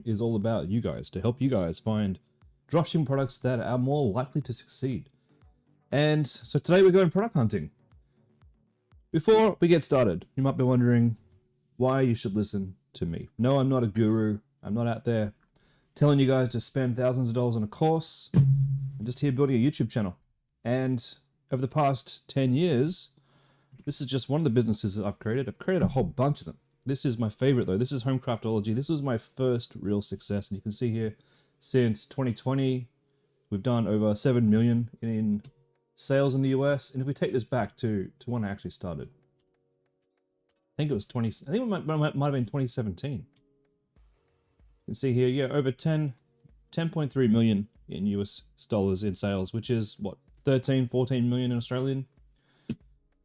is all about you guys, to help you guys find dropshipping products that are more likely to succeed. And so today we're going product hunting. Before we get started, you might be wondering why you should listen to me. No, I'm not a guru. I'm not out there telling you guys to spend thousands of dollars on a course. I'm just here building a YouTube channel. And over the past 10 years, this is just one of the businesses that I've created. I've created a whole bunch of them. This is my favorite though. This is Homecraftology. This was my first real success. And you can see here, since 2020, we've done over 7 million in sales in the US. And if we take this back to when I actually started, I think it might have been 2017. You can see here, yeah, over 10.3 million in US dollars in sales, which is what, 14 million in Australian.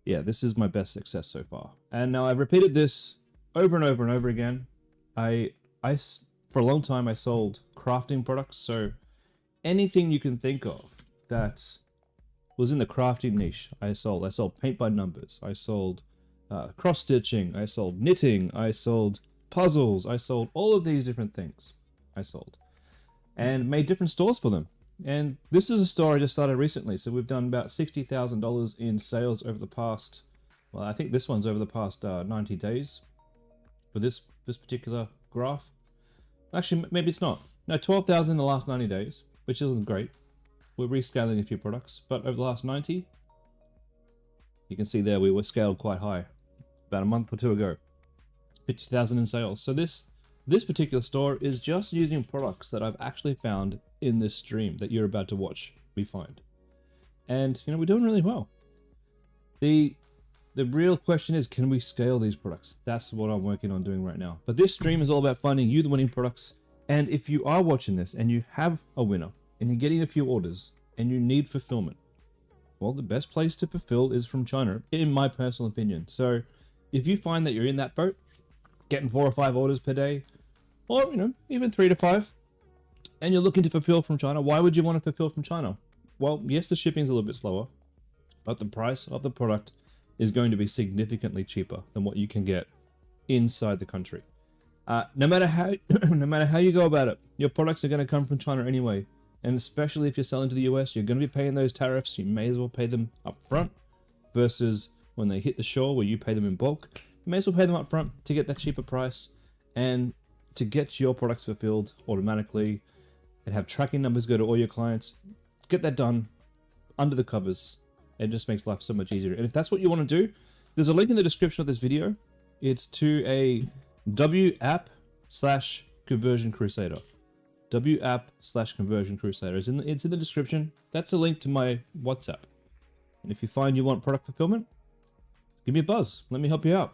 Yeah, this is my best success so far. And now I've repeated this over and over and over again. For a long time, I sold crafting products. So anything you can think of that was in the crafting niche, I sold. I sold paint by numbers. I sold cross stitching. I sold knitting. I sold puzzles. I sold all of these different things. I sold and made different stores for them. And this is a store I just started recently. So we've done about $60,000 in sales over the past, well, I think this one's over the past 90 days for this particular graph. Actually, maybe it's not. No, 12,000 in the last 90 days, which isn't great. We're rescaling a few products, but over the last 90, you can see there we were scaled quite high about a month or two ago. 50,000 in sales. So this particular store is just using products that I've actually found in this stream that you're about to watch me find. And, you know, we're doing really well. The real question is, can we scale these products? That's what I'm working on doing right now. But this stream is all about finding you the winning products. And if you are watching this and you have a winner and you're getting a few orders and you need fulfillment, well, the best place to fulfill is from China, in my personal opinion. So if you find that you're in that boat, getting 4 or 5 orders per day, or, you know, even 3 to 5, and you're looking to fulfill from China, why would you want to fulfill from China? Well, yes, the shipping's a little bit slower, but the price of the product is going to be significantly cheaper than what you can get inside the country. No matter how you go about it, your products are going to come from China anyway. And especially if you're selling to the US, you're going to be paying those tariffs. You may as well pay them up front versus when they hit the shore where you pay them in bulk. You may as well pay them up front to get that cheaper price and to get your products fulfilled automatically and have tracking numbers go to all your clients. Get that done under the covers. It just makes life so much easier. And if that's what you want to do, there's a link in the description of this video. It's to a WApp/Conversion Crusader. WApp/Conversion Crusader. It's in the description. That's a link to my WhatsApp. And if you find you want product fulfillment, give me a buzz. Let me help you out.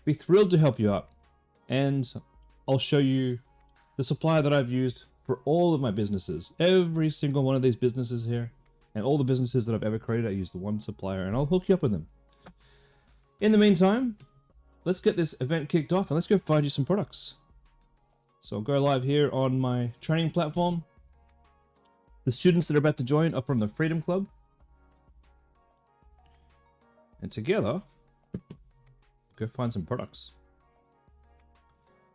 Be thrilled to help you out. And I'll show you the supplier that I've used for all of my businesses. Every single one of these businesses here and all the businesses that I've ever created, I use the one supplier and I'll hook you up with them. In the meantime, let's get this event kicked off and let's go find you some products. So I'll go live here on my training platform. The students that are about to join are from the Freedom Club. And together, go find some products.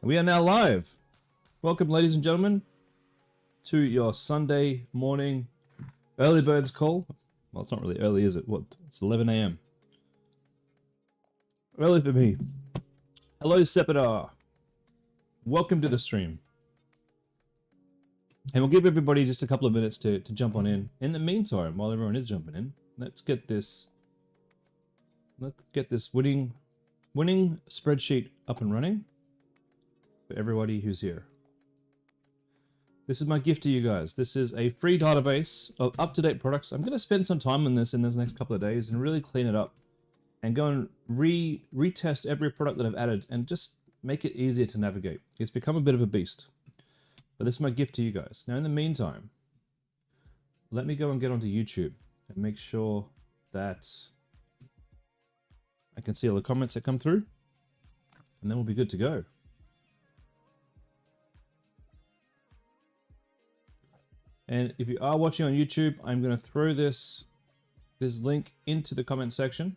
And we are now live. Welcome, ladies and gentlemen, to your Sunday morning early birds call. Well, it's not really early, is it? What? It's 11 a.m. Early for me. Hello, Sepidar. Welcome to the stream. And we'll give everybody just a couple of minutes to jump on in. In the meantime, while everyone is jumping in, let's get this winning spreadsheet up and running for everybody who's here. This is my gift to you guys. This is a free database of up-to-date products. I'm going to spend some time on this in this next couple of days and really clean it up and go and retest every product that I've added and just make it easier to navigate. It's become a bit of a beast. But this is my gift to you guys. Now, in the meantime, let me go and get onto YouTube and make sure that I can see all the comments that come through, and then we'll be good to go. And if you are watching on YouTube, I'm going to throw this link into the comment section.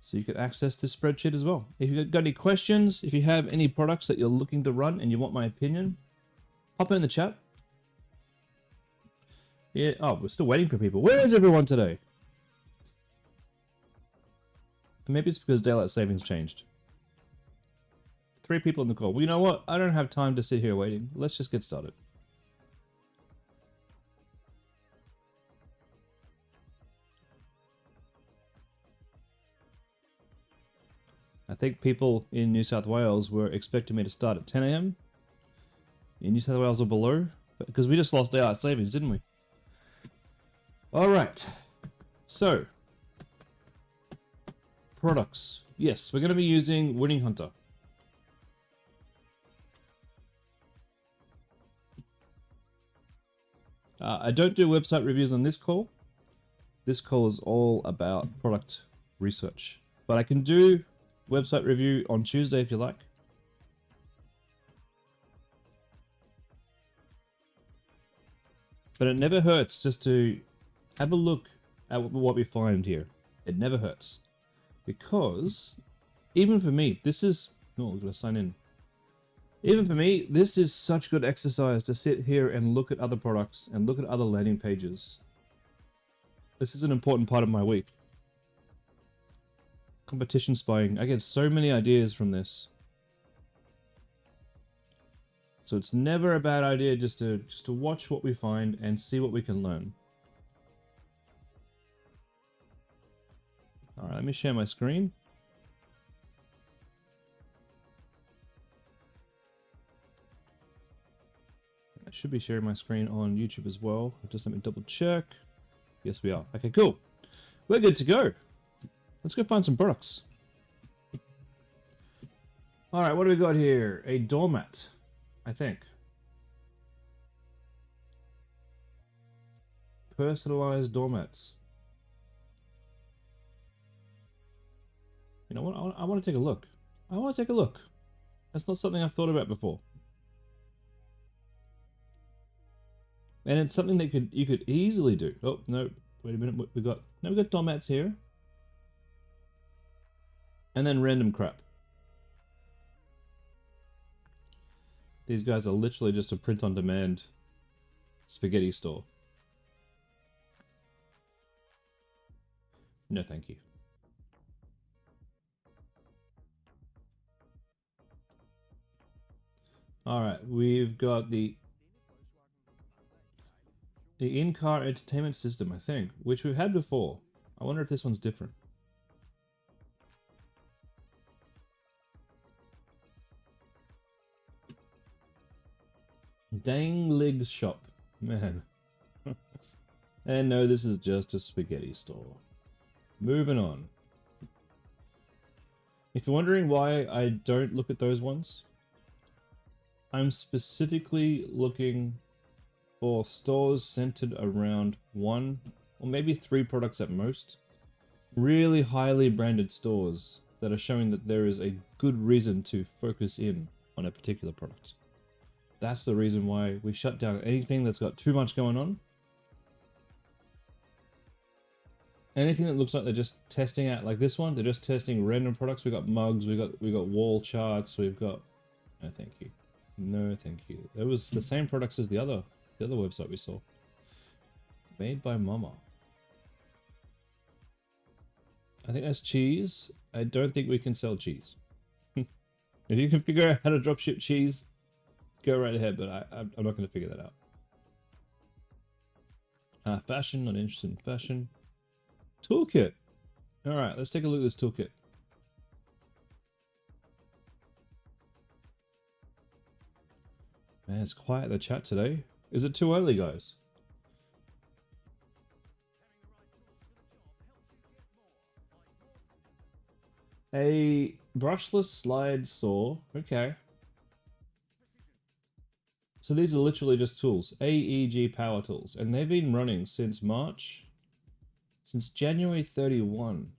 So you can access this spreadsheet as well. If you've got any questions, if you have any products that you're looking to run and you want my opinion, pop it in the chat. Yeah. Oh, we're still waiting for people. Where is everyone today? Maybe it's because daylight savings changed. 3 people in the call. Well, you know what? I don't have time to sit here waiting. Let's just get started. I think people in New South Wales were expecting me to start at 10 AM. In New South Wales or below. Because we just lost daylight savings, didn't we? Alright. So. Products. Yes, we're going to be using Winning Hunter. I don't do website reviews on this call. This call is all about product research. But I can do website review on Tuesday if you like. But it never hurts just to have a look at what we find here. It never hurts. Because even for me, this is... Oh, we've got to sign in. Even for me, this is such good exercise to sit here and look at other products and look at other landing pages. This is an important part of my week. Competition spying. I get so many ideas from this. So it's never a bad idea just to watch what we find and see what we can learn. Alright, let me share my screen. I should be sharing my screen on YouTube as well. Just let me double check. Yes, we are. Okay, cool. We're good to go. Let's go find some products. Alright, what do we got here? A doormat, I think. Personalized doormats. You know what? I want to take a look. I want to take a look. That's not something I've thought about before. And it's something that you could easily do. Oh, no. Wait a minute. We got doormats here. And then random crap. These guys are literally just a print-on-demand spaghetti store. No, thank you. Alright, we've got the in-car entertainment system, I think, which we've had before. I wonder if this one's different. Danglig's shop. Man. And no, this is just a spaghetti store. Moving on. If you're wondering why I don't look at those ones, I'm specifically looking for stores centered around 1 or maybe 3 products at most. Really highly branded stores that are showing that there is a good reason to focus in on a particular product. That's the reason why we shut down anything that's got too much going on. Anything that looks like they're just testing out, like this one, they're just testing random products. We got mugs, we got wall charts, we've got... No, thank you. No, thank you. It was the same products as the other website we saw. Made by Mama. I think that's cheese. I don't think we can sell cheese. If you can figure out how to dropship cheese, go right ahead, but I'm not going to figure that out. Fashion, not interested in fashion. Toolkit. Alright, let's take a look at this toolkit. Man, it's quiet in the chat today. Is it too early, guys? A brushless slide saw. Okay. So these are literally just tools. AEG power tools. And they've been running since March. Since January 31.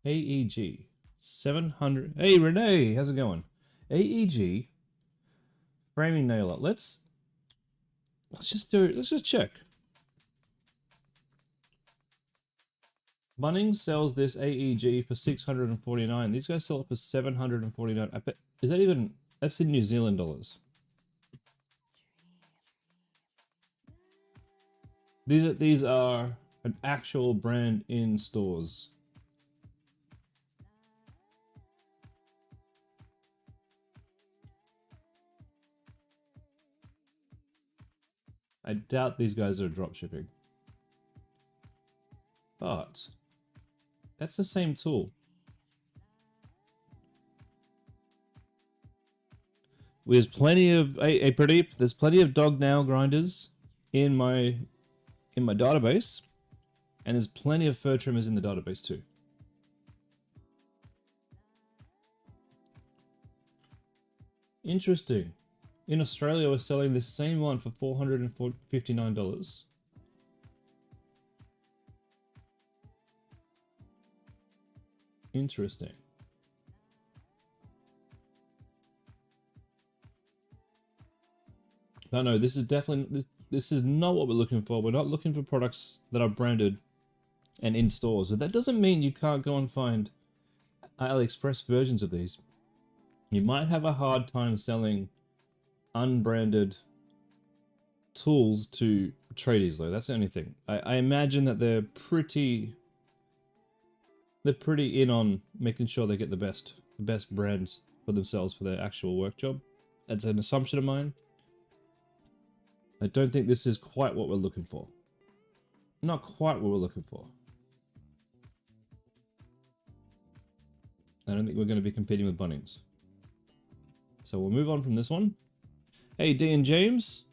AEG. 700. Hey, Renee, how's it going? AEG. Framing nailer. Let's just check. Bunnings sells this AEG for $649. These guys sell it for $749. I bet, is that even, that's in New Zealand dollars. These are an actual brand in stores. I doubt these guys are dropshipping. But that's the same tool. There's plenty of there's plenty of dog nail grinders in my database, and there's plenty of fur trimmers in the database too. Interesting. In Australia, we're selling this same one for $459. Interesting. But no, this is definitely this is not what we're looking for. We're not looking for products that are branded and in stores. But that doesn't mean you can't go and find AliExpress versions of these. You might have a hard time selling unbranded tools to tradies though. That's the only thing. I imagine that they're pretty in on making sure they get the best brands for themselves for their actual work job. That's an assumption of mine. I don't think this is quite what we're looking for. Not quite what we're looking for. I don't think we're going to be competing with Bunnings. So we'll move on from this one. Hey, D and James.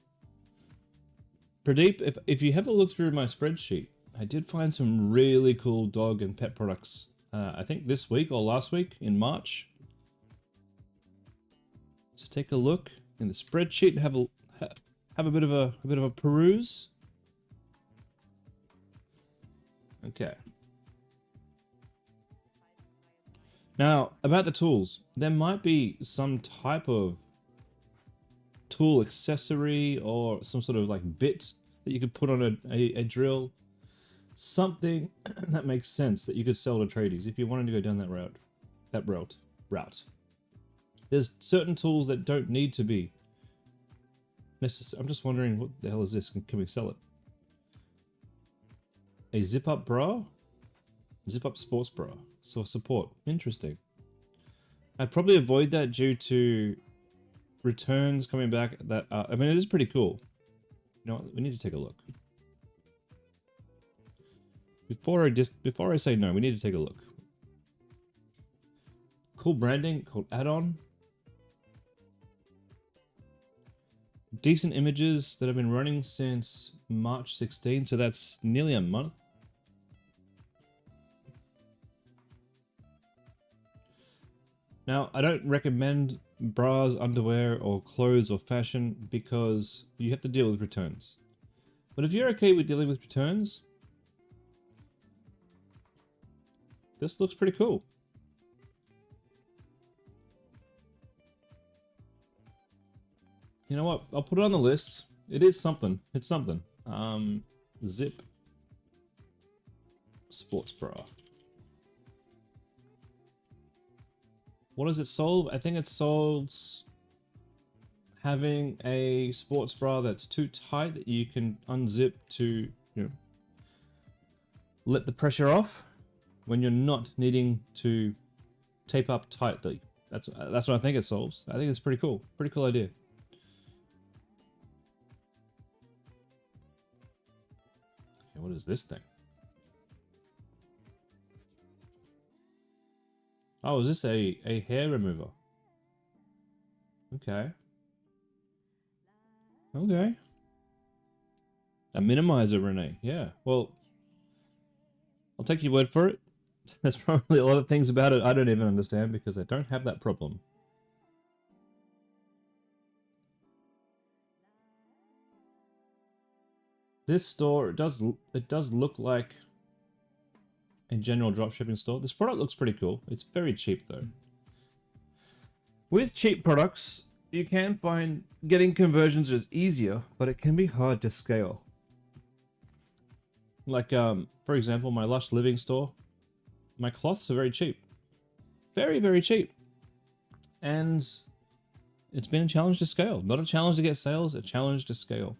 Pradeep, if you have a look through my spreadsheet, I did find some really cool dog and pet products. I think this week or last week in March. So take a look in the spreadsheet and have a bit of a peruse. Okay. Now, about the tools, there might be some type of tool accessory or some sort of like bit that you could put on a drill. Something that makes sense that you could sell to tradies if you wanted to go down that route. There's certain tools that don't need to be necessary. I'm just wondering, what the hell is this? Can we sell it? A zip-up bra? Zip-up sports bra. So support. Interesting. I'd probably avoid that due to returns coming back that I mean, it is pretty cool. You know what? We need to take a look. Before I say no, we need to take a look. Cool branding, called add-on. Decent images that have been running since March 16, so that's nearly a month. Now, I don't recommend bras, underwear, or clothes or fashion because you have to deal with returns. But if you're okay with dealing with returns, this looks pretty cool. You know what? I'll put it on the list. It is something. It's something. Zip sports bra. What does it solve? I think it solves having a sports bra that's too tight that you can unzip to, you know, let the pressure off when you're not needing to tape up tightly. That's what I think it solves. I think it's pretty cool. Pretty cool idea. Okay, what is this thing? Oh, is this a hair remover? Okay. Okay. A minimizer, Renee. Yeah. Well, I'll take your word for it. There's probably a lot of things about it I don't even understand because I don't have that problem. This store, it does look like a general dropshipping store. This product looks pretty cool. It's very cheap though. With cheap products, you can find getting conversions is easier, but it can be hard to scale. Like, for example, my Lush Living store, my cloths are very cheap. Very, very cheap. And it's been a challenge to scale. Not a challenge to get sales, a challenge to scale.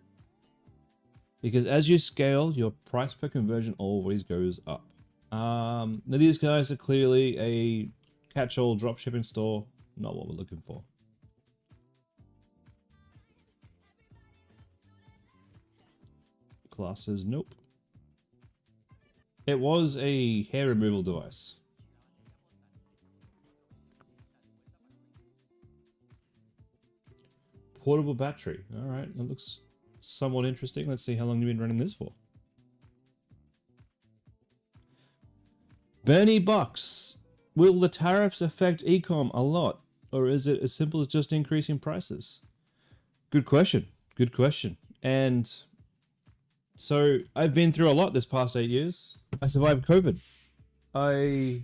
Because as you scale, your price per conversion always goes up. Now these guys are clearly a catch-all dropshipping store. Not what we're looking for. Glasses, nope. It was a hair removal device. Portable battery. Alright, that looks somewhat interesting. Let's see how long you've been running this for. Bernie Bucks. Will the tariffs affect ecom a lot? Or is it as simple as just increasing prices? Good question. Good question. And so I've been through a lot this past 8 years. I survived COVID. I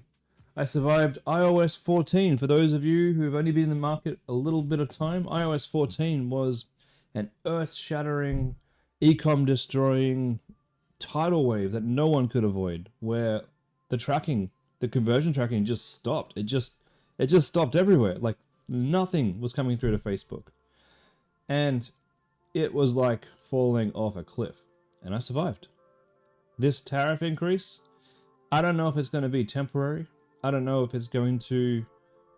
survived iOS 14. For those of you who have only been in the market a little bit of time, iOS 14 was an earth-shattering, ecom destroying tidal wave that no one could avoid, where the tracking, the conversion tracking just stopped. It just stopped everywhere. Like nothing was coming through to Facebook. And it was like falling off a cliff. And I survived. This tariff increase, I don't know if it's going to be temporary. I don't know if it's going to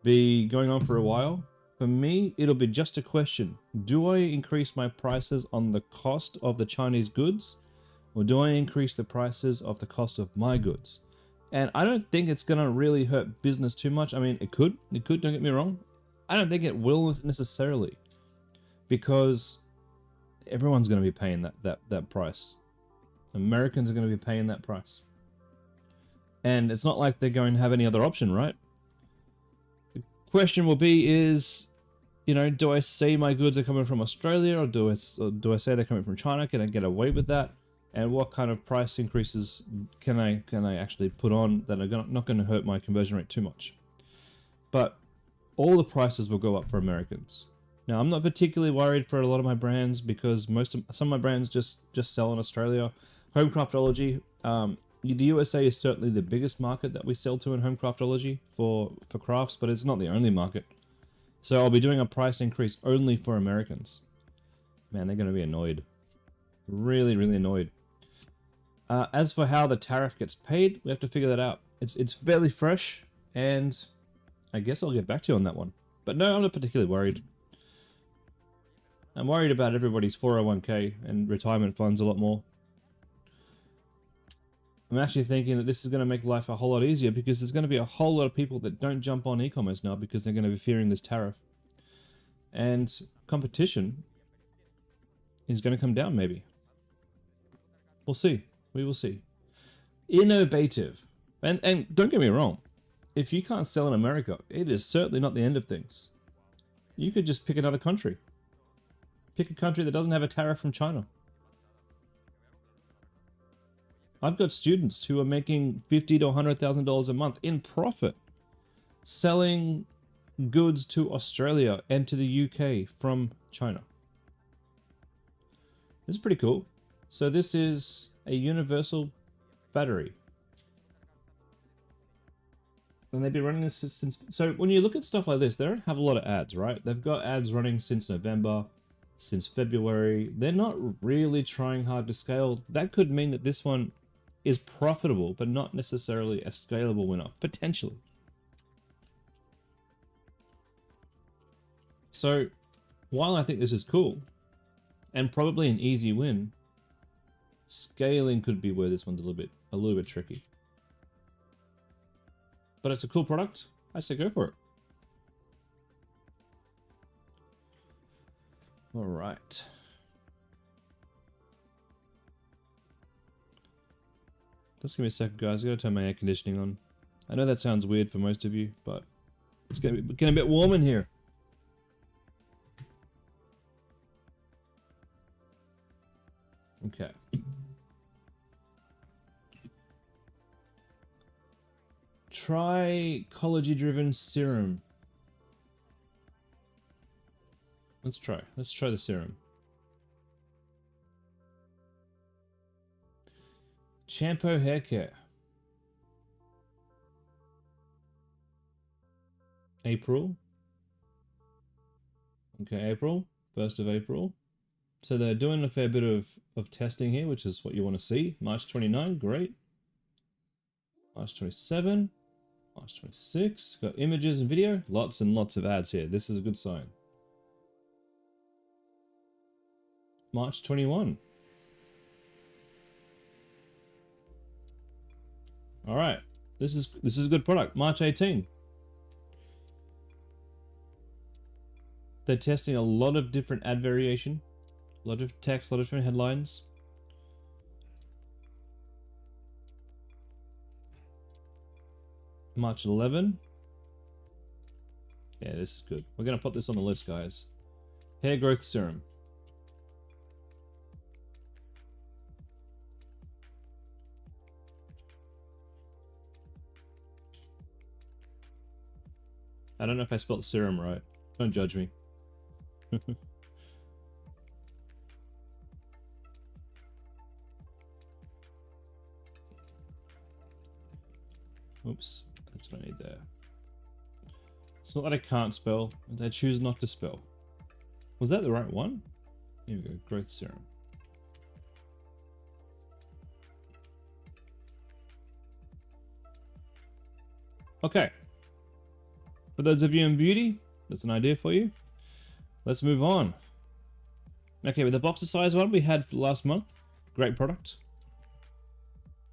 be going on for a while. For me, it'll be just a question. Do I increase my prices on the cost of the Chinese goods? Or do I increase the prices of the cost of my goods? And I don't think it's going to really hurt business too much. I mean, it could, don't get me wrong. I don't think it will necessarily. Because everyone's going to be paying that price. Americans are going to be paying that price. And it's not like they're going to have any other option, right? The question will be is, you know, do I say my goods are coming from Australia or do I say they're coming from China? Can I get away with that? And what kind of price increases can I actually put on that are not going to hurt my conversion rate too much? But all the prices will go up for Americans. Now, I'm not particularly worried for a lot of my brands because some of my brands just sell in Australia. Home Craftology, the USA is certainly the biggest market that we sell to in home craftology for crafts, but it's not the only market. So I'll be doing a price increase only for Americans. Man, they're going to be annoyed. Really, really annoyed. As for how the tariff gets paid, we have to figure that out. It's fairly fresh, and I guess I'll get back to you on that one. But no, I'm not particularly worried. I'm worried about everybody's 401k and retirement funds a lot more. I'm actually thinking that this is going to make life a whole lot easier because there's going to be a whole lot of people that don't jump on e-commerce now because they're going to be fearing this tariff. And competition is going to come down maybe. We'll see. We will see. Innovative. And don't get me wrong. If you can't sell in America, it is certainly not the end of things. You could just pick another country. Pick a country that doesn't have a tariff from China. I've got students who are making $50,000 to $100,000 a month in profit selling goods to Australia and to the UK from China. This is pretty cool. So this is a universal battery. And they've been running this since... So when you look at stuff like this, they don't have a lot of ads, right? They've got ads running since November, since February. They're not really trying hard to scale. That could mean that this one is profitable, but not necessarily a scalable winner, potentially. So, while I think this is cool, and probably an easy win, scaling could be where this one's a little bit tricky. But it's a cool product. I say go for it. All right. Just give me a second, guys. I gotta turn my air conditioning on. I know that sounds weird for most of you, but it's getting a bit warm in here. Okay. Try collagen-driven serum. Let's try the serum. Shampoo hair care. April. Okay, April. 1st of April. So they're doing a fair bit of testing here, which is what you want to see. March 29, great. March 27. March 26. Got images and video. Lots and lots of ads here. This is a good sign. March 21. All right. This is a good product. March 18. They're testing a lot of different ad variation, a lot of text, a lot of different headlines. March 11. Yeah, this is good. We're going to put this on the list, guys. Hair growth serum. I don't know if I spelled serum right. Don't judge me. Oops, that's what I need there. It's not that I can't spell, I choose not to spell. Was that the right one? Here we go, growth serum. Okay. For those of you in beauty, that's an idea for you. Let's move on. Okay, with the boxer size one we had for last month. Great product.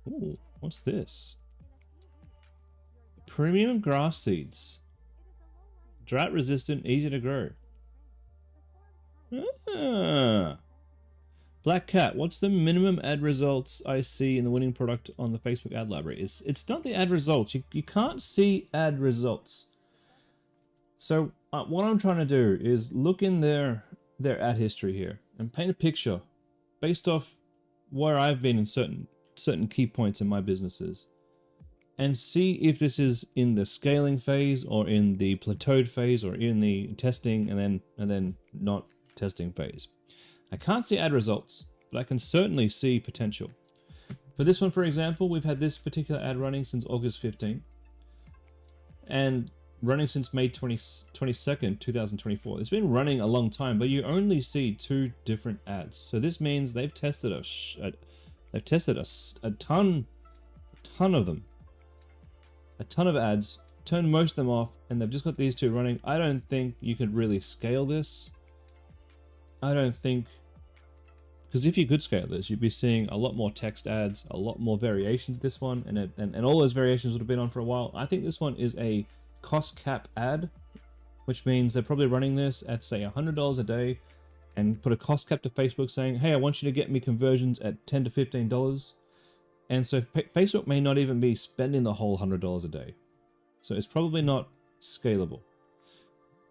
Ooh, what's this? Premium grass seeds. Drought resistant, easy to grow. Ah. Black Cat, what's the minimum ad results I see in the winning product on the Facebook ad library? It's not the ad results. You can't see ad results. So what I'm trying to do is look in their ad history here and paint a picture based off where I've been in certain key points in my businesses, and see if this is in the scaling phase or in the plateaued phase or in the testing and then not testing phase. I can't see ad results, but I can certainly see potential. For this one, for example, we've had this particular ad running since August 15th and running since May 22nd, 2024. It's been running a long time, but you only see 2 different ads. So this means they've tested a ton of them. A ton of ads, turned most of them off, and they've just got these 2 running. I don't think you could really scale this. I don't think, because if you could scale this, you'd be seeing a lot more text ads, a lot more variations to this one, and all those variations would have been on for a while. I think this one is a cost cap ad, which means they're probably running this at say $100 a day and put a cost cap to Facebook saying, hey, I want you to get me conversions at $10 to $15. And so Facebook may not even be spending the whole $100 a day. So it's probably not scalable.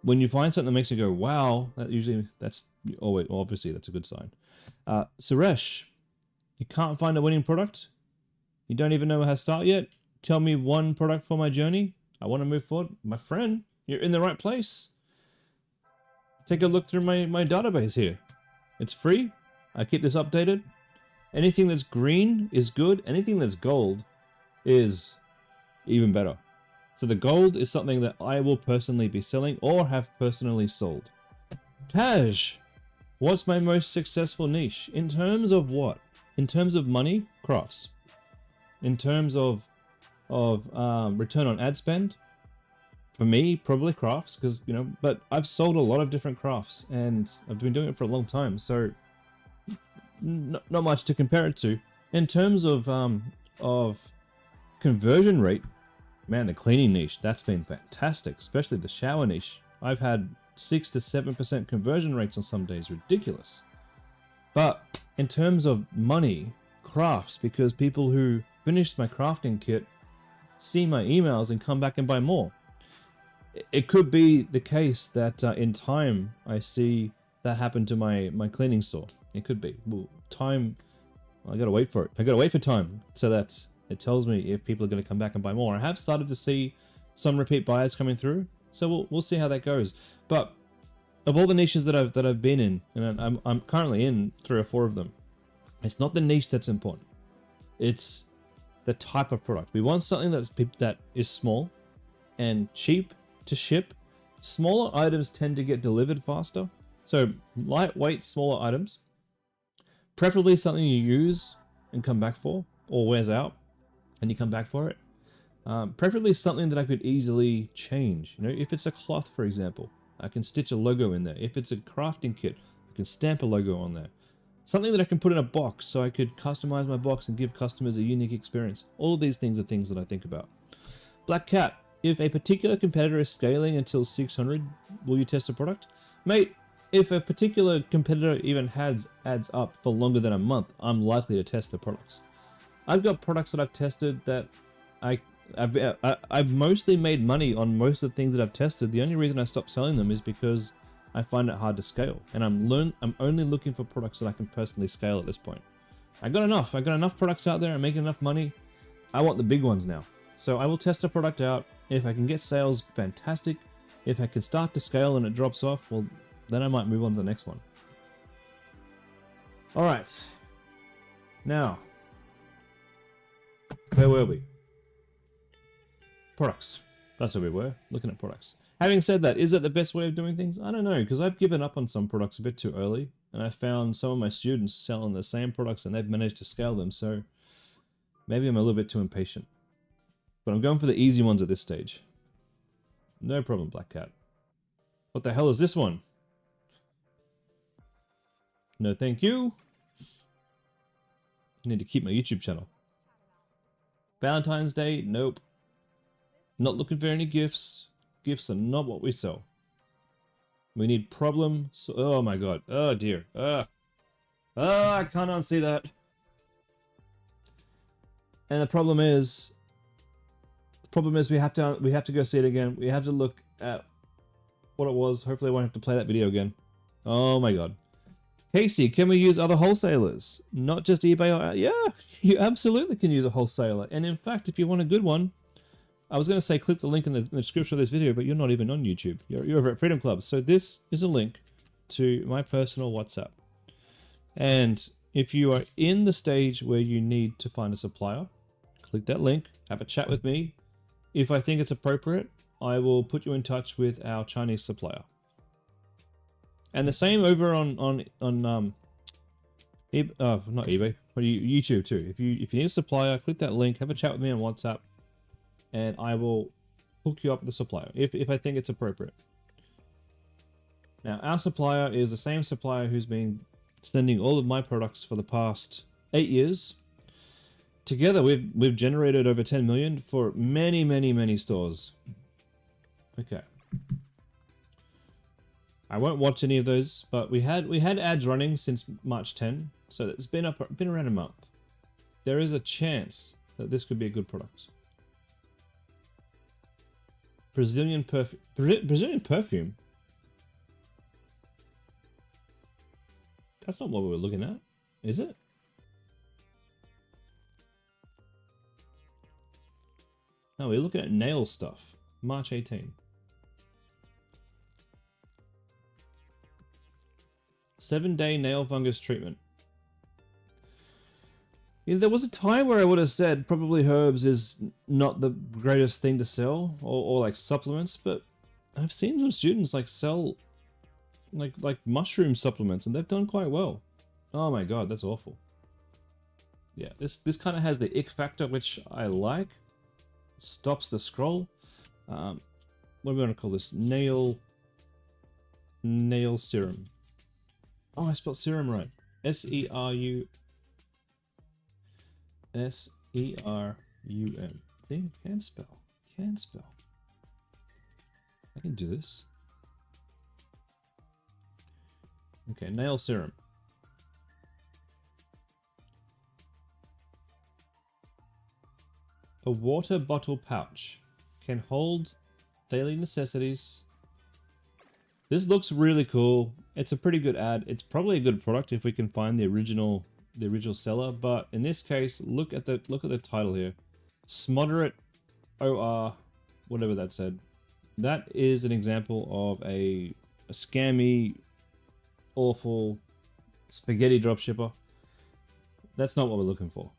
When you find something that makes you go, wow, that's always, obviously that's a good sign. Suresh, you can't find a winning product? You don't even know how to start yet? Tell me one product for my journey. I want to move forward. My friend, you're in the right place. Take a look through my database here. It's free. I keep this updated. Anything that's green is good. Anything that's gold is even better. So the gold is something that I will personally be selling or have personally sold. Taj, what's my most successful niche? In terms of what? In terms of money, crafts. In terms of return on ad spend, for me, probably crafts, because, but I've sold a lot of different crafts and I've been doing it for a long time. So not much to compare it to. In terms of conversion rate, man, the cleaning niche, that's been fantastic, especially the shower niche. I've had 6 to 7% conversion rates on some days, ridiculous. But in terms of money, crafts, because people who finished my crafting kit see my emails and come back and buy more. It could be the case that in time I see that happen to my cleaning store. It could be. Well, time, I gotta wait for it. I gotta wait for time so that it tells me if people are gonna come back and buy more. I have started to see some repeat buyers coming through, so we'll see how that goes. But of all the niches that I've been in, and I'm currently in 3 or 4 of them, it's not the niche that's important. It's the type of product. We want something that is small and cheap to ship. Smaller items tend to get delivered faster. So lightweight, smaller items. Preferably something you use and come back for, or wears out and you come back for it. Preferably something that I could easily change. You know, if it's a cloth, for example, I can stitch a logo in there. If it's a crafting kit, I can stamp a logo on there. Something that I can put in a box so I could customize my box and give customers a unique experience. All of these things are things that I think about. Black Cat, if a particular competitor is scaling until 600, will you test the product? Mate, if a particular competitor even adds up for longer than a month, I'm likely to test the products. I've got products that I've tested that I've mostly made money on most of the things that I've tested. The only reason I stopped selling them is because I find it hard to scale, and I'm only looking for products that I can personally scale at this point. I got enough products out there. I'm making enough money. I want the big ones now. So I will test a product out. If I can get sales, fantastic. If I can start to scale and it drops off, well, then I might move on to the next one. All right. Now, where were we? Products. That's where we were, looking at products. Having said that, is it the best way of doing things? I don't know, because I've given up on some products a bit too early, and I found some of my students selling the same products and they've managed to scale them, so maybe I'm a little bit too impatient. But I'm going for the easy ones at this stage. No problem, Black Cat. What the hell is this one? No thank you. I need to keep my YouTube channel. Valentine's Day? Nope. Not looking for any gifts. Gifts are not what we sell. We need problems. Oh my god. Oh dear. I can't unsee that. And the problem is we have to go see it again. We have to look at what it was. Hopefully I won't have to play that video again. Oh my god. Casey, can we use other wholesalers? Not just eBay or... Yeah, you absolutely can use a wholesaler. And in fact, if you want a good one, I was going to say click the link in the description of this video, but you're not even on YouTube. You're over at Freedom Club. So this is a link to my personal WhatsApp. And if you are in the stage where you need to find a supplier, click that link, have a chat with me. If I think it's appropriate, I will put you in touch with our Chinese supplier. And the same over on not eBay, but YouTube too. If you need a supplier, click that link, have a chat with me on WhatsApp, and I will hook you up with the supplier if I think it's appropriate. Now, our supplier is the same supplier who's been sending all of my products for the past 8 years. Together, we've generated over 10 million for many stores. Okay. I won't watch any of those, but we had ads running since March 10, so it's been around a month. There is a chance that this could be a good product. Brazilian perfume. That's not what we were looking at, is it? No, we're looking at nail stuff. March 18. 7-day nail fungus treatment. Yeah, there was a time where I would have said probably herbs is not the greatest thing to sell, or like supplements, but I've seen some students like sell like mushroom supplements, and they've done quite well. Oh my god, that's awful. Yeah, this kind of has the ick factor, which I like. Stops the scroll. What are we going to call this? Nail serum. Oh, I spelled serum right. S-E-R-U-M. See, can spell. I can do this. Okay, nail serum. A water bottle pouch can hold daily necessities. This looks really cool. It's a pretty good ad. It's probably a good product if we can find the original seller, but in this case, look at the title here. Smotherate OR, whatever that said. That is an example of a scammy, awful spaghetti dropshipper. That's not what we're looking for.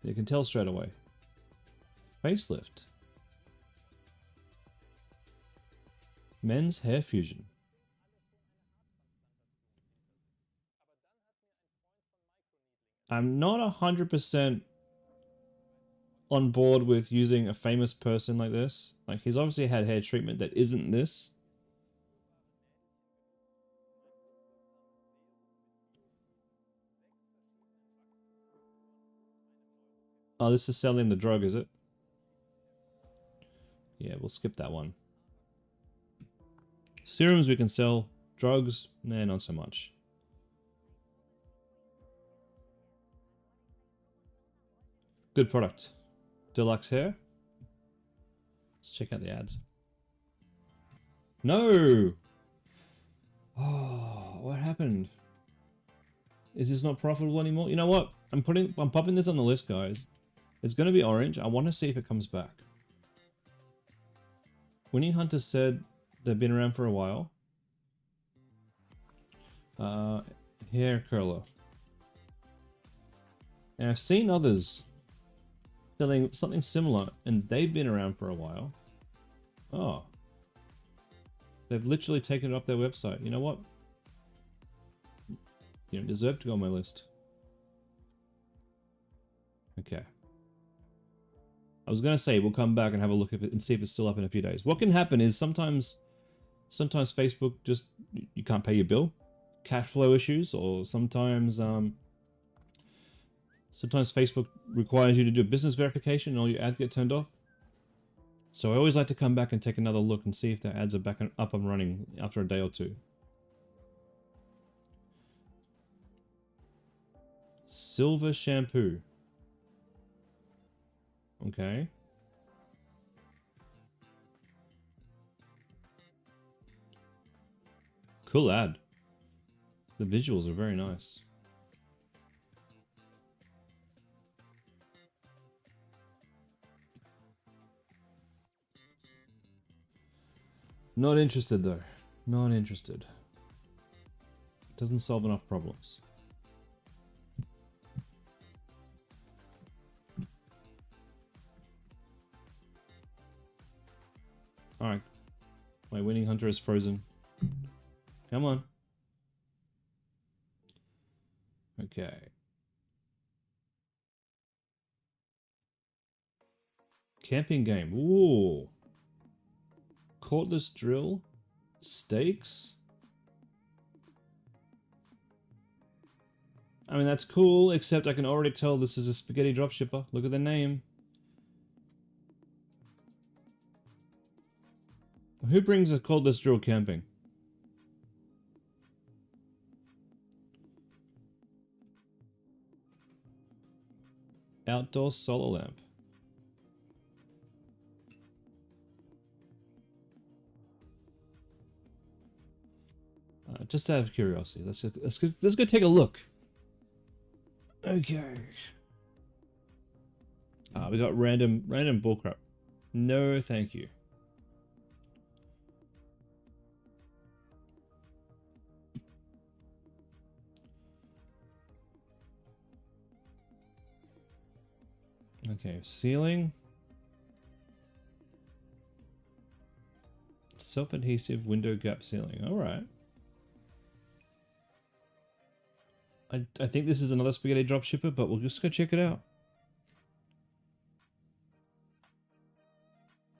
You can tell straight away. Facelift. Men's hair fusion. I'm not 100% on board with using a famous person like this. Like, he's obviously had hair treatment that isn't this. Oh, this is selling the drug, is it? Yeah, we'll skip that one. Serums we can sell. Drugs, nah, not so much. Good product. Deluxe hair. Let's check out the ads. No! Oh, what happened? Is this not profitable anymore? You know what? I'm popping this on the list, guys. It's gonna be orange. I want to see if it comes back. Winnie Hunter said they've been around for a while. Hair curler. And I've seen others selling something similar, and they've been around for a while. Oh. They've literally taken it off their website. You know what? You don't deserve to go on my list. Okay. I was going to say we'll come back and have a look at it and see if it's still up in a few days. What can happen is sometimes Facebook just, you can't pay your bill. Cash flow issues, or sometimes Facebook requires you to do a business verification and all your ads get turned off. So I always like to come back and take another look and see if the ads are back up and running after a day or two. Silver shampoo. Okay. Cool ad. The visuals are very nice. Not interested though. Not interested. Doesn't solve enough problems. Alright. My winning hunter is frozen. Come on. Okay. Camping game. Ooh. Cordless drill. Stakes. I mean, that's cool, except I can already tell this is a spaghetti dropshipper. Look at the name. Who brings a cordless drill camping? Outdoor solar lamp. Just out of curiosity, let's go take a look. Okay. We got random bullcrap. No, thank you. Okay, ceiling. Self-adhesive window gap ceiling. All right. I think this is another spaghetti dropshipper, but we'll just go check it out.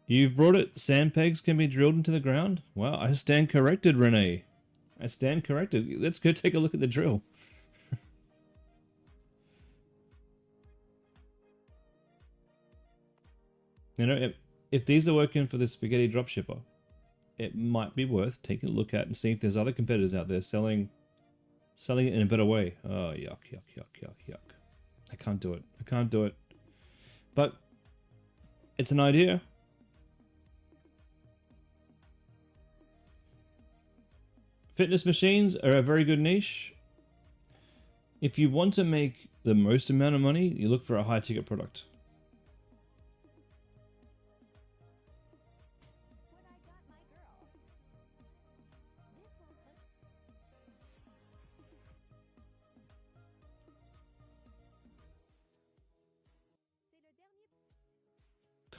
You've brought it. Sand pegs can be drilled into the ground. Wow, I stand corrected, Renee. I stand corrected. Let's go take a look at the drill. You know, if these are working for the spaghetti dropshipper, it might be worth taking a look at and see if there's other competitors out there selling it in a better way. Oh, yuck, yuck, yuck, yuck, yuck. I can't do it. I can't do it. But it's an idea. Fitness machines are a very good niche. If you want to make the most amount of money, you look for a high ticket product.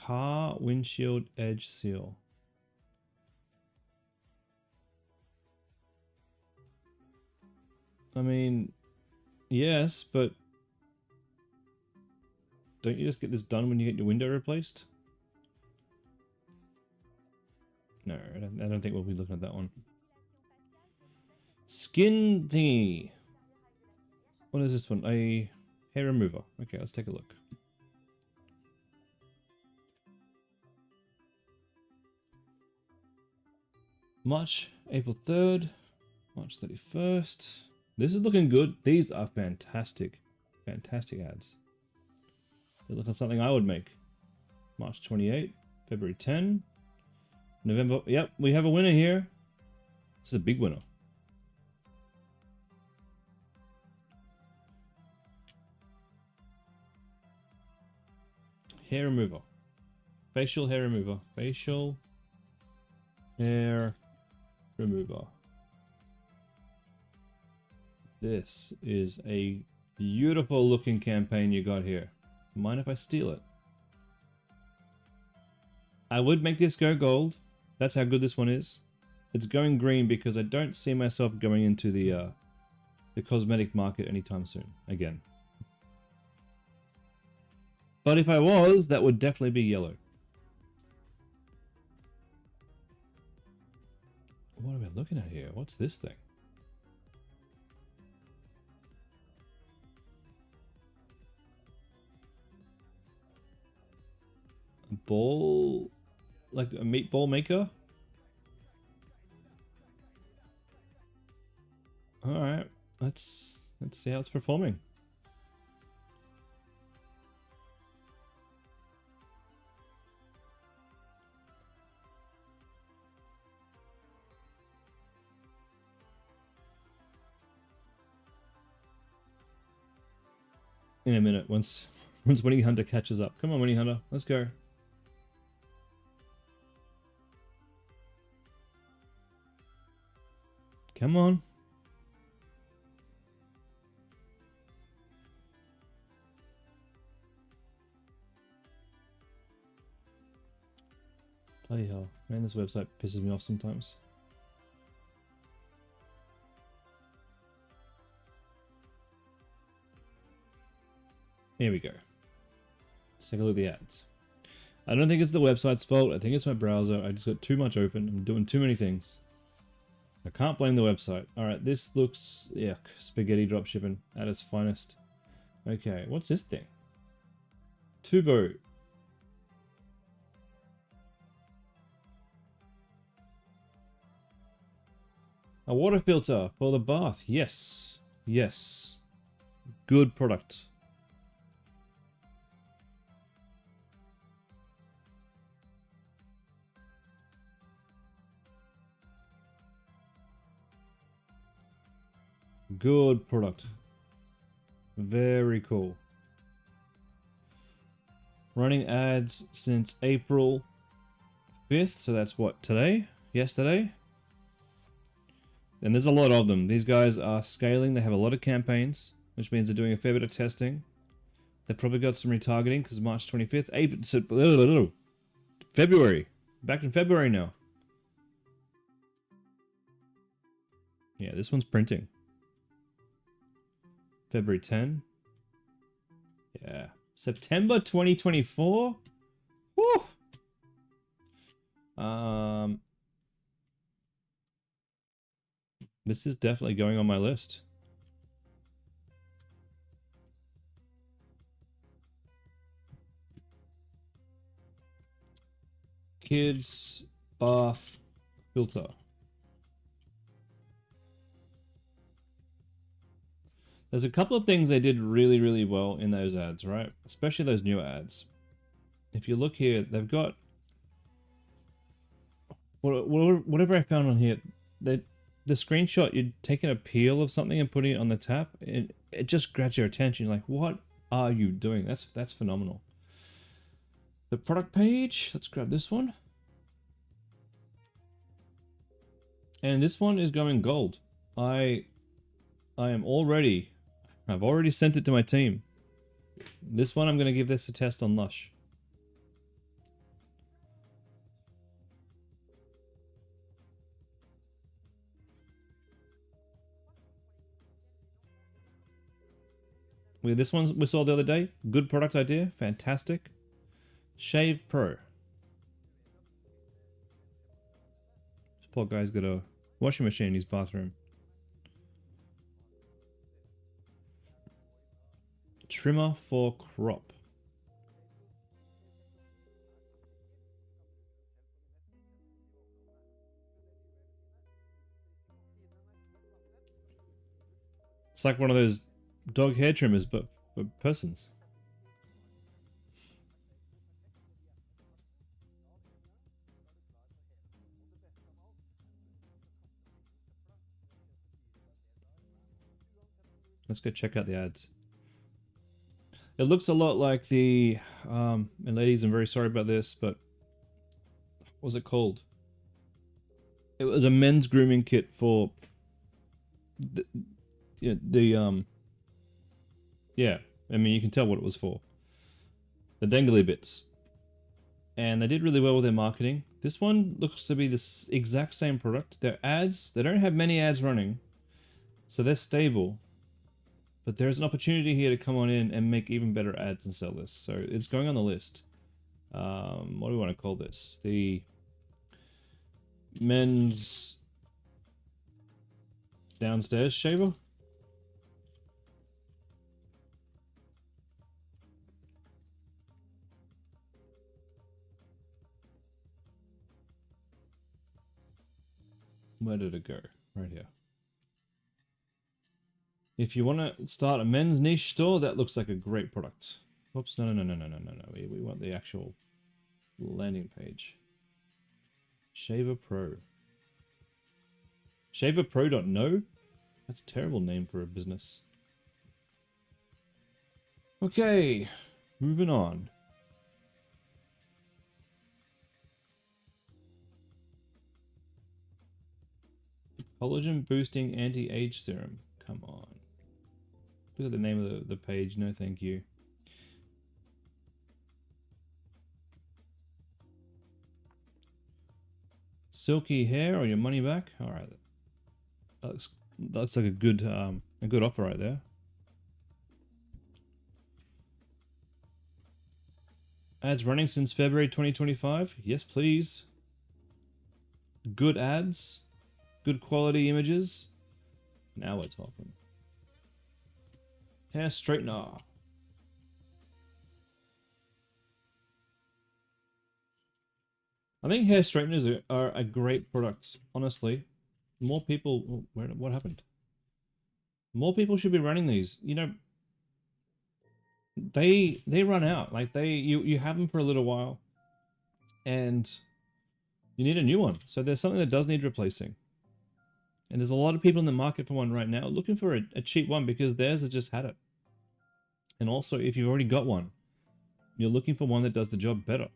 car windshield edge seal. I mean, yes, but don't you just get this done when you get your window replaced? No, I don't think we'll be looking at that one. Skin thingy. What is this one? A hair remover. Okay, let's take a look. March, April 3rd, March 31st. This is looking good. These are fantastic. Fantastic ads. They look like something I would make. March 28, February 10, November. Yep, we have a winner here. This is a big winner. Hair remover. Facial hair remover. Facial hair remover. This is a beautiful looking campaign you got here. Mind if I steal it? I would make this go gold. That's how good this one is. It's going green because I don't see myself going into the cosmetic market anytime soon again. But if I was, that would definitely be yellow. What are we looking at here? What's this thing? A ball, like a meatball maker? Alright, let's see how it's performing. In a minute, once Winnie Hunter catches up. Come on, Winnie Hunter, let's go. Come on. Bloody hell. Man, this website pisses me off sometimes. Here we go. Let's take a look at the ads. I don't think it's the website's fault. I think it's my browser. I just got too much open. I'm doing too many things. I can't blame the website. Alright, this looks... yuck. Spaghetti dropshipping at its finest. Okay, what's this thing? Tubo. A water filter for the bath. Yes. Yes. Good product. Good product. Very cool. Running ads since April 5th. So that's what, today? Yesterday? And there's a lot of them. These guys are scaling. They have a lot of campaigns, which means they're doing a fair bit of testing. They've probably got some retargeting because March 25th. February. Back in February now. Yeah, this one's printing. February 10. Yeah. September 2024? Woo! This is definitely going on my list. Kids bath filter. There's a couple of things they did really, really well in those ads, right? Especially those new ads. If you look here, they've got... whatever I found on here, the screenshot, you're taking a peel of something and putting it on the tap, and it just grabs your attention. You're like, what are you doing? That's phenomenal. The product page, let's grab this one. And this one is going gold. I've already sent it to my team. This one, I'm going to give this a test on Lush. This one we saw the other day. Good product idea. Fantastic. Shave Pro. This poor guy's got a washing machine in his bathroom. Trimmer for crop. It's like one of those dog hair trimmers, but for persons. Let's go check out the ads. It looks a lot like the, and ladies, I'm very sorry about this, but what was it called? It was a men's grooming kit for yeah, I mean, you can tell what it was for. The dangly bits. And they did really well with their marketing. This one looks to be the exact same product. Their ads, they don't have many ads running, so they're stable. But there's an opportunity here to come on in and make even better ads and sell this. So it's going on the list. What do we want to call this? The men's downstairs shaver? Where did it go? Right here. If you want to start a men's niche store, that looks like a great product. Oops, no. We want the actual landing page. Shaver Pro. ShaverPro.no? That's a terrible name for a business. Okay, moving on. Collagen boosting anti-age serum. Come on. Look at the name of the page. No, thank you. Silky hair or your money back. All right, that looks like a good offer right there. Ads running since February 2025. Yes, please. Good ads, good quality images. Now we're talking. Hair straightener. I think hair straighteners are a great product. Honestly, more people. What happened? More people should be running these. You know, they run out. Like you have them for a little while, and you need a new one. So there's something that does need replacing. And there's a lot of people in the market for one right now looking for a cheap one because theirs has just had it. And also, if you've already got one, you're looking for one that does the job better.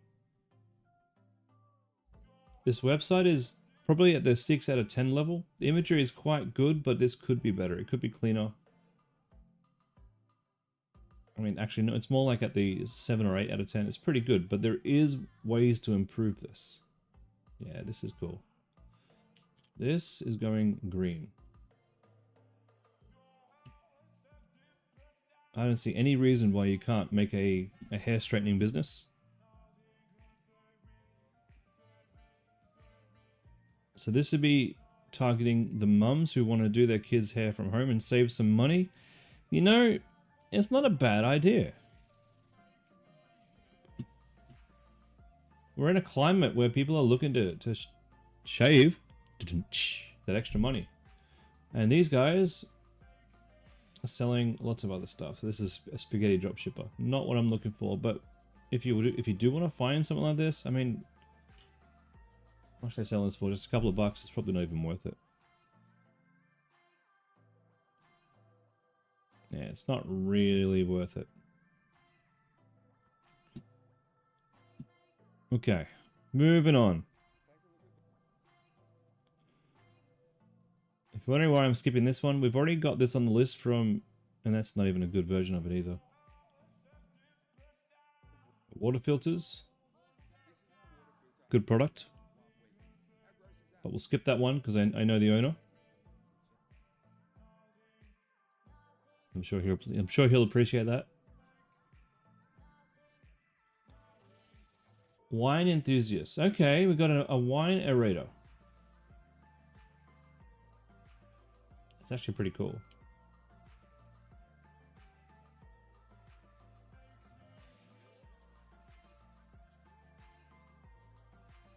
This website is probably at the 6 out of 10 level. The imagery is quite good, but this could be better. It could be cleaner. I mean, actually, no, it's more like at the 7 or 8 out of 10. It's pretty good, but there is ways to improve this. Yeah, this is cool. This is going green. I don't see any reason why you can't make a hair straightening business. So this would be targeting the mums who want to do their kids' hair from home and save some money. You know, it's not a bad idea. We're in a climate where people are looking to shave that extra money. And these guys are selling lots of other stuff. So this is a spaghetti dropshipper. Not what I'm looking for, but if you do want to find something like this, I mean, what should I sell this for? Just a couple of bucks. It's probably not even worth it. Yeah, it's not really worth it. Okay, moving on. If you're wondering why I'm skipping this one, we've already got this on the list from, and that's not even a good version of it either. Water filters. Good product. But we'll skip that one because I know the owner. I'm sure he'll appreciate that. Wine enthusiast. Okay, we got a wine aerator. It's actually pretty cool.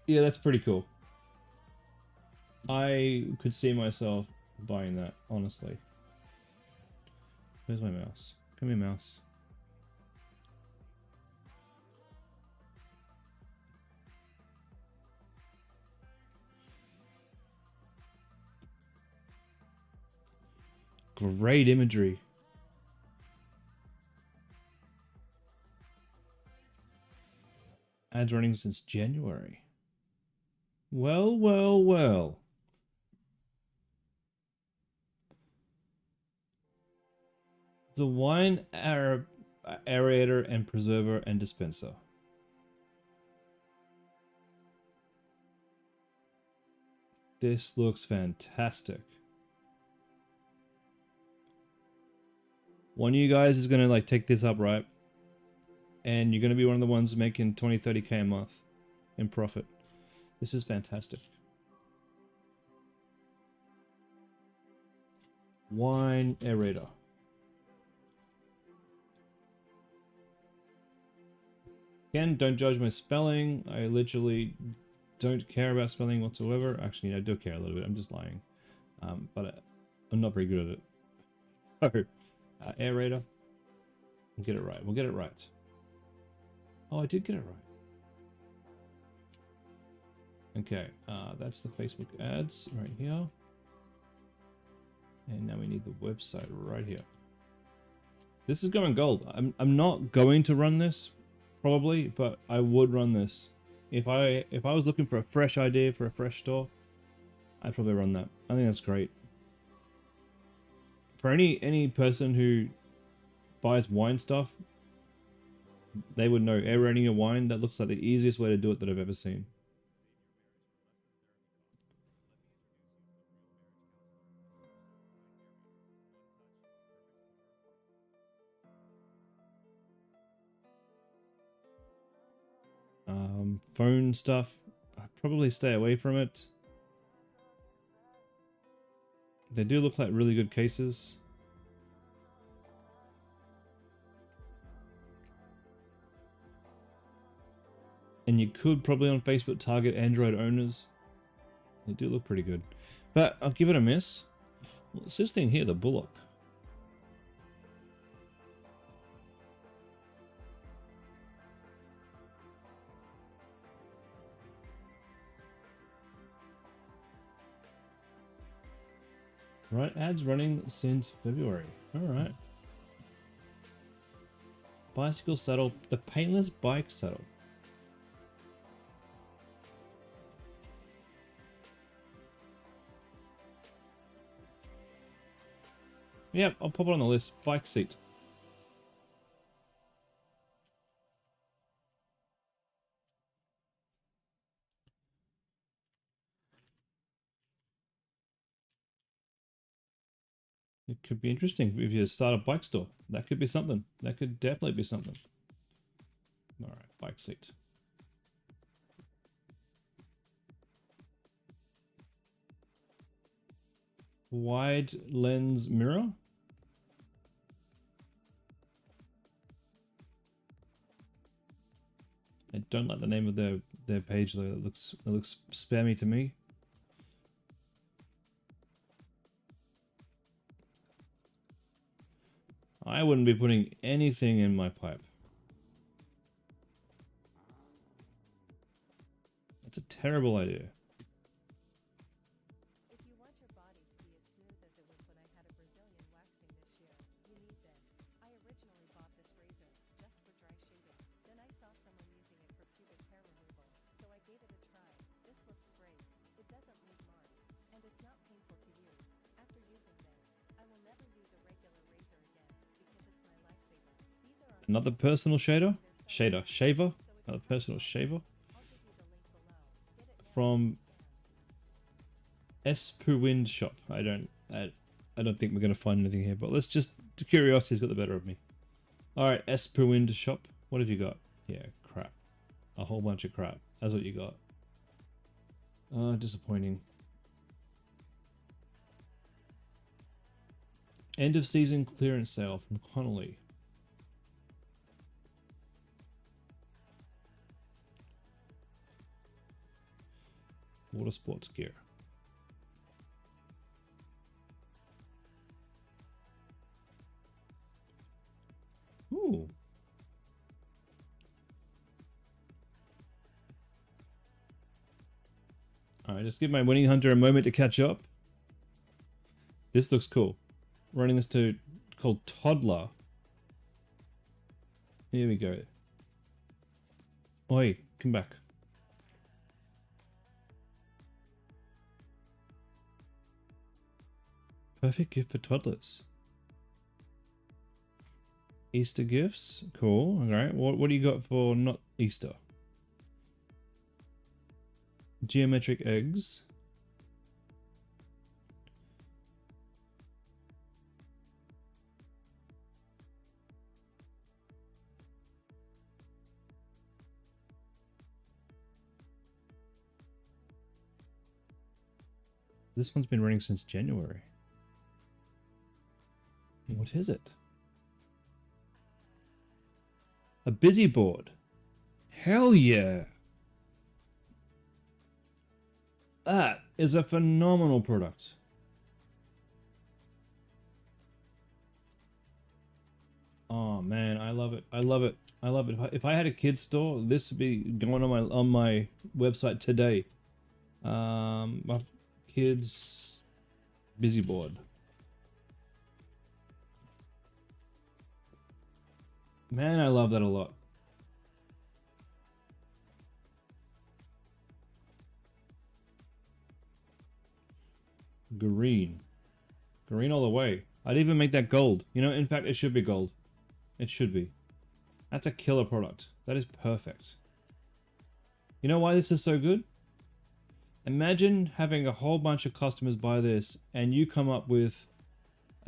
Yeah, that's pretty cool. I could see myself buying that, honestly. Where's my mouse? Come here, mouse. Great imagery. Ads running since January. Well, well, well. The wine aerator and preserver and dispenser. This looks fantastic. One of you guys is gonna like take this up, right? And you're gonna be one of the ones making 20, 30K a month in profit. This is fantastic. Wine aerator. Again, don't judge my spelling. I literally don't care about spelling whatsoever. Actually, I do care a little bit. I'm just lying. But I'm not very good at it. So, aerator. We'll get it right. We'll get it right. Oh, I did get it right. Okay, that's the Facebook ads right here. And now we need the website right here. This is going gold. I'm not going to run this, probably, but I would run this. If I was looking for a fresh idea for a fresh store, I'd probably run that. I think that's great. For any person who buys wine stuff, they would know aerating a wine, that looks like the easiest way to do it that I've ever seen. Phone stuff, I'd probably stay away from it. They do look like really good cases. And you could probably on Facebook target Android owners. They do look pretty good. But I'll give it a miss. What's this thing here, the Bullock? Right, ads running since February. Alright. Bicycle saddle, the paintless bike saddle. Yep, I'll pop it on the list. Bike seat. It could be interesting if you start a bike store. That could be something. That could definitely be something. Alright, bike seat. Wide lens mirror. I don't like the name of their page though. It looks spammy to me. I wouldn't be putting anything in my pipe. That's a terrible idea. If you want your body to be as smooth as it was when I had a Brazilian waxing this year, you need this. I originally bought this razor just for dry shaving. Then I saw someone using it for pubic hair removal, so I gave it a try. This looks great. It doesn't leave marks, and it's not painful to use. After using this, I will never use a regular razor again because it's my lifesaver. These are Another personal shaver. Another personal shaver. From Espuwind shop. I don't think we're gonna find anything here, but let's just curiosity's got the better of me. All right, Esperwind shop. What have you got? Yeah, crap. A whole bunch of crap. That's what you got. Disappointing. End of season clearance sale from Connolly. Water sports gear. Ooh. Alright, just give my winning hunter a moment to catch up. This looks cool. Running this to called Toddler. Here we go. Oi, come back. Perfect gift for toddlers. Easter gifts, cool. Alright, what do you got for not Easter? Geometric eggs. This one's been running since January. What is it? A busy board. Hell yeah. That is a phenomenal product. Oh man, I love it. I love it. I love it. If I had a kids store, this would be going on my website today. My kids busy board. Man, I love that a lot. Green. Green all the way. I'd even make that gold. You know, in fact, it should be gold. It should be. That's a killer product. That is perfect. You know why this is so good? Imagine having a whole bunch of customers buy this and you come up with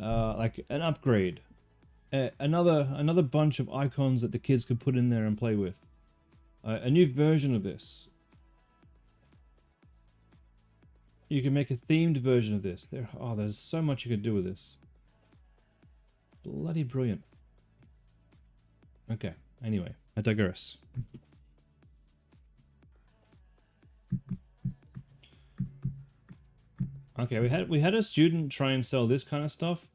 like an upgrade. Another bunch of icons that the kids could put in there and play with. A new version of this. You can make a themed version of this. There's so much you could do with this. Bloody brilliant. Okay, anyway, I digress. Okay, we had a student try and sell this kind of stuff.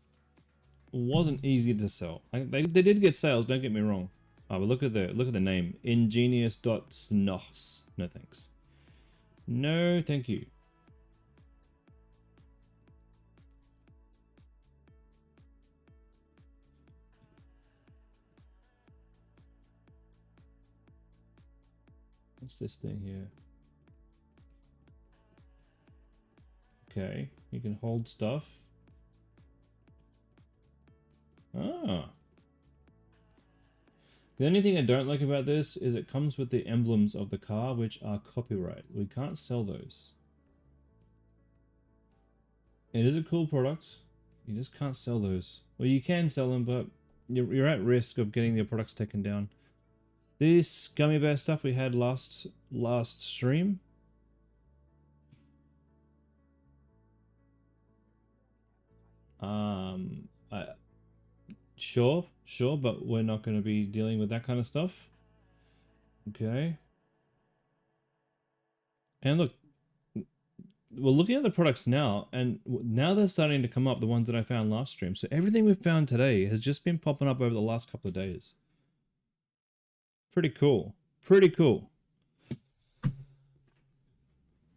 Wasn't easy to sell. They did get sales, don't get me wrong. Oh, but look at the name. Ingenious.snos. No thanks. No, thank you. What's this thing here? Okay, you can hold stuff. Ah. The only thing I don't like about this is it comes with the emblems of the car, which are copyright. We can't sell those. It is a cool product. You just can't sell those. Well, you can sell them, but you're at risk of getting your products taken down. This gummy bear stuff we had last stream. Sure, but we're not going to be dealing with that kind of stuff. Okay. And look, we're looking at the products now, and now they're starting to come up, the ones that I found last stream. So everything we've found today has just been popping up over the last couple of days. Pretty cool. Pretty cool.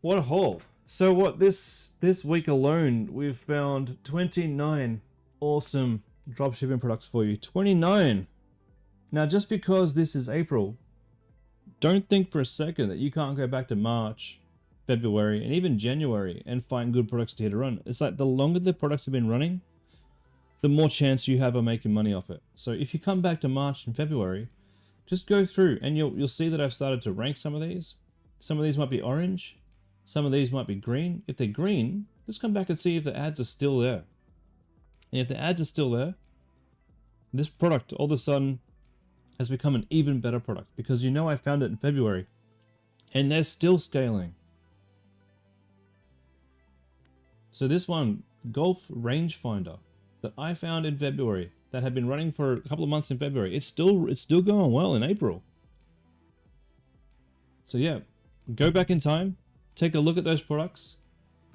What a haul. So what, this week alone, we've found 29 awesome dropshipping products for you. 29! Now, just because this is April, don't think for a second that you can't go back to March, February, and even January and find good products to hit a run. It's like the longer the products have been running, the more chance you have of making money off it. So if you come back to March and February, just go through and you'll see that I've started to rank some of these. Some of these might be orange. Some of these might be green. If they're green, just come back and see if the ads are still there. And if the ads are still there, this product all of a sudden has become an even better product because you know I found it in February and they're still scaling. So this one, golf rangefinder that I found in February that had been running for a couple of months in February, it's still going well in April. So yeah, go back in time, take a look at those products,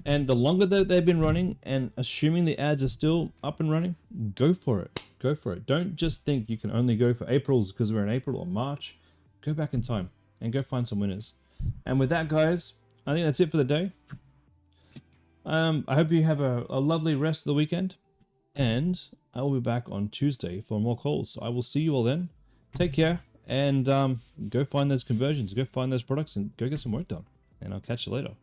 and the longer that they've been running, and assuming the ads are still up and running, go for it. Go for it. Don't just think you can only go for April's because we're in April or March. Go back in time and go find some winners. And with that, guys, I think that's it for the day. I hope you have a lovely rest of the weekend, and I will be back on Tuesday for more calls. So I will see you all then. Take care, and go find those conversions, go find those products, and go get some work done. And I'll catch you later.